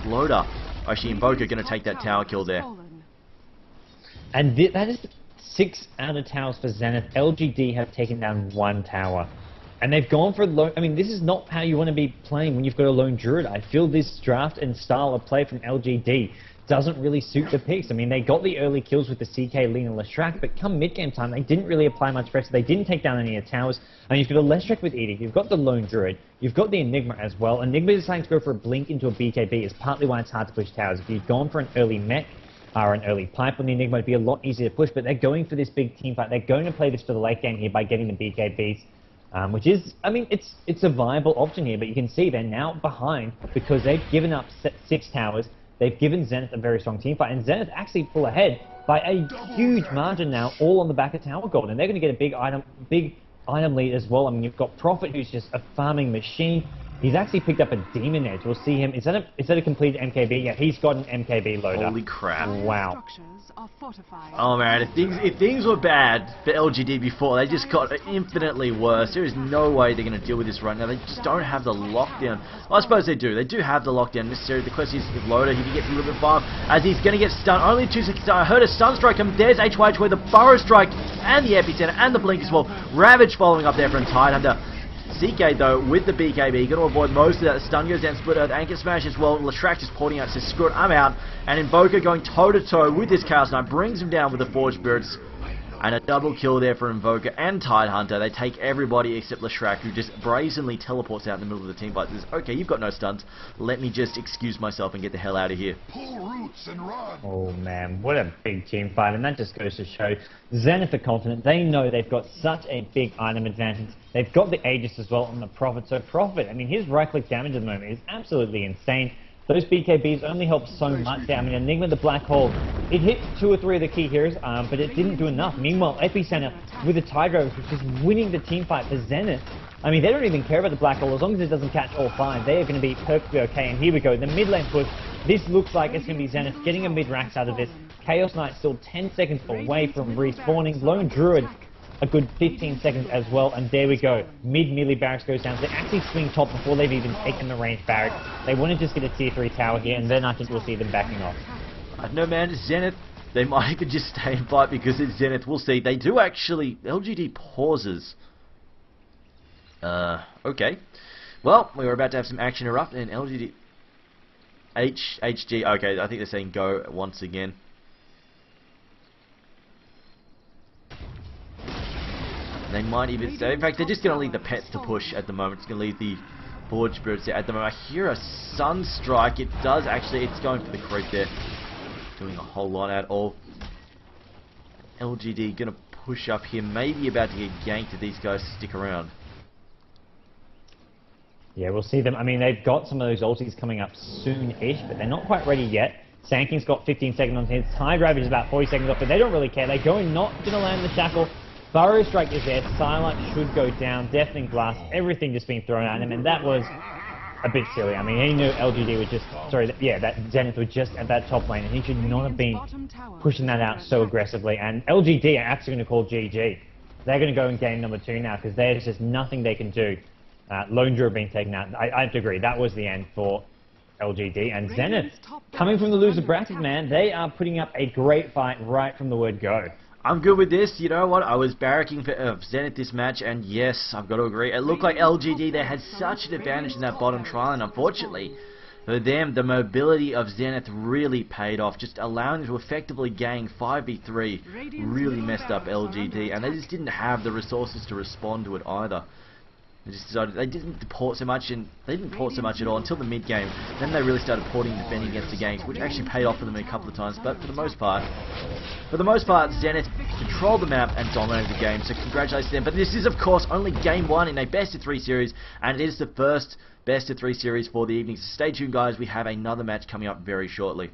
Exploder. Actually, Invoker going to take that tower kill there. And that is 6 out of towers for Zenith. LGD have taken down 1 tower. And they've gone for lone... I mean, this is not how you want to be playing when you've got a lone druid. I feel this draft and style of play from LGD doesn't really suit the picks. I mean, they got the early kills with the CK, Lean, and Leshrac, but come mid-game time, they didn't really apply much pressure. They didn't take down any of the towers. And you've got a Leshrac with Edict, you've got the lone druid, you've got the Enigma as well. Enigma is deciding to go for a blink into a BKB. It's partly why it's hard to push towers. If you'd gone for an early mech, or an early pipe on the Enigma, it'd be a lot easier to push, but they're going for this big team fight. They're going to play this for the late game here by getting the BKBs. Which is, I mean, it's a viable option here, but you can see they're now behind because they've given up 6 towers. They've given Zenith a very strong team fight, and Zenith actually pull ahead by a huge margin now, all on the back of tower gold, and they're going to get a big item lead as well. I mean, you've got Prophet, who's just a farming machine. He's actually picked up a Demon Edge. We'll see him. Is that a completed MKB? Yeah, he's got an MKB loader. Holy crap! Wow. Oh man, if things were bad for LGD before, they just got infinitely worse. There is no way they're going to deal with this right now. They just don't have the lockdown. Well, I suppose they do. They do have the lockdown necessary. The question is with Loader, he can get a little bit far as he's going to get stunned. Only 2 seconds. I heard a stun strike come. There's HYH with the Burrow Strike and the Epicenter and the Blink as well. Ravage following up there from Tidehunter. CK though with the BKB, going to avoid most of that. The stun goes down, Split Earth, Anchor Smash as well. Leshrac just porting out, says screw it, I'm out. And Invoker going toe to toe with this Chaos Knight, brings him down with the Forge Spirits. And a double kill there for Invoker and Tidehunter. They take everybody except Leshrac, who just brazenly teleports out in the middle of the team fight. Says, okay, you've got no stuns. Let me just excuse myself and get the hell out of here. Pull roots and run. Oh man, what a big team fight, and that just goes to show Zenith are confident. They know they've got such a big item advantage. They've got the Aegis as well on the Prophet. So Prophet, I mean, his right-click damage at the moment is absolutely insane. Those BKBs only help so much. I mean, Enigma, the Black Hole, it hit 2 or 3 of the key heroes, but it didn't do enough. Meanwhile, Epicenter with the Tide Rovers was just winning the team fight for Zenith. I mean, they don't even care about the Black Hole. As long as it doesn't catch all 5, they are going to be perfectly okay. And here we go, the mid lane push. This looks like it's going to be Zenith getting a mid-rax out of this. Chaos Knight still 10 seconds away from respawning. Lone Druid a good 15 seconds as well, and there we go. Mid-melee barracks goes down. So they actually swing top before they've even taken the range barrack. They want to just get a tier 3 tower here, and then I think we'll see them backing off. I don't know, man. Zenith, they might could just stay and fight because it's Zenith. We'll see. They do actually... LGD pauses. Okay. Well, we were about to have some action erupt, and LGD... HG... Okay, I think they're saying go once again. They might even say, in fact, they're just going to leave the pets to push at the moment. It's going to leave the Forge Spirits there at the moment. I hear a Sunstrike. It does actually, it's going for the creep there. Doing a whole lot at all. LGD going to push up here. Maybe about to get ganked if these guys stick around. Yeah, we'll see them. I mean, they've got some of those ultis coming up soon-ish, but they're not quite ready yet. Sanking's got 15 seconds on his. Tide Ravage is about 40 seconds off, but they don't really care. They're going not going to land the Shackle. Burrow Strike is there, Silent should go down, Deafening Blast, everything just being thrown at him, and that was a bit silly. I mean, he knew LGD was just, that Zenith was just at that top lane, and he should not have been pushing that out so aggressively, and LGD are actually going to call GG. They're going to go in game number 2 now, because there's just nothing they can do. Lone Druid being taken out, I have to agree, that was the end for LGD, and Zenith, coming from the loser bracket, man, they are putting up a great fight right from the word go. I'm good with this. You know what? I was barracking for Zenith this match, and yes, I've got to agree. It looked like LGD, they had such an advantage in that bottom trial, and unfortunately for them, the mobility of Zenith really paid off. Just allowing them to effectively gang 5v3 really messed up LGD, and they just didn't have the resources to respond to it either. They just decided they didn't port so much, and they didn't port so much at all until the mid game. Then they really started porting, defending against the ganks, which actually paid off for them a couple of times. But for the most part, Zenith controlled the map and dominated the game. So congratulations to them. But this is, of course, only game 1 in a best of 3 series, and it is the first best of 3 series for the evening. So stay tuned, guys. We have another match coming up very shortly.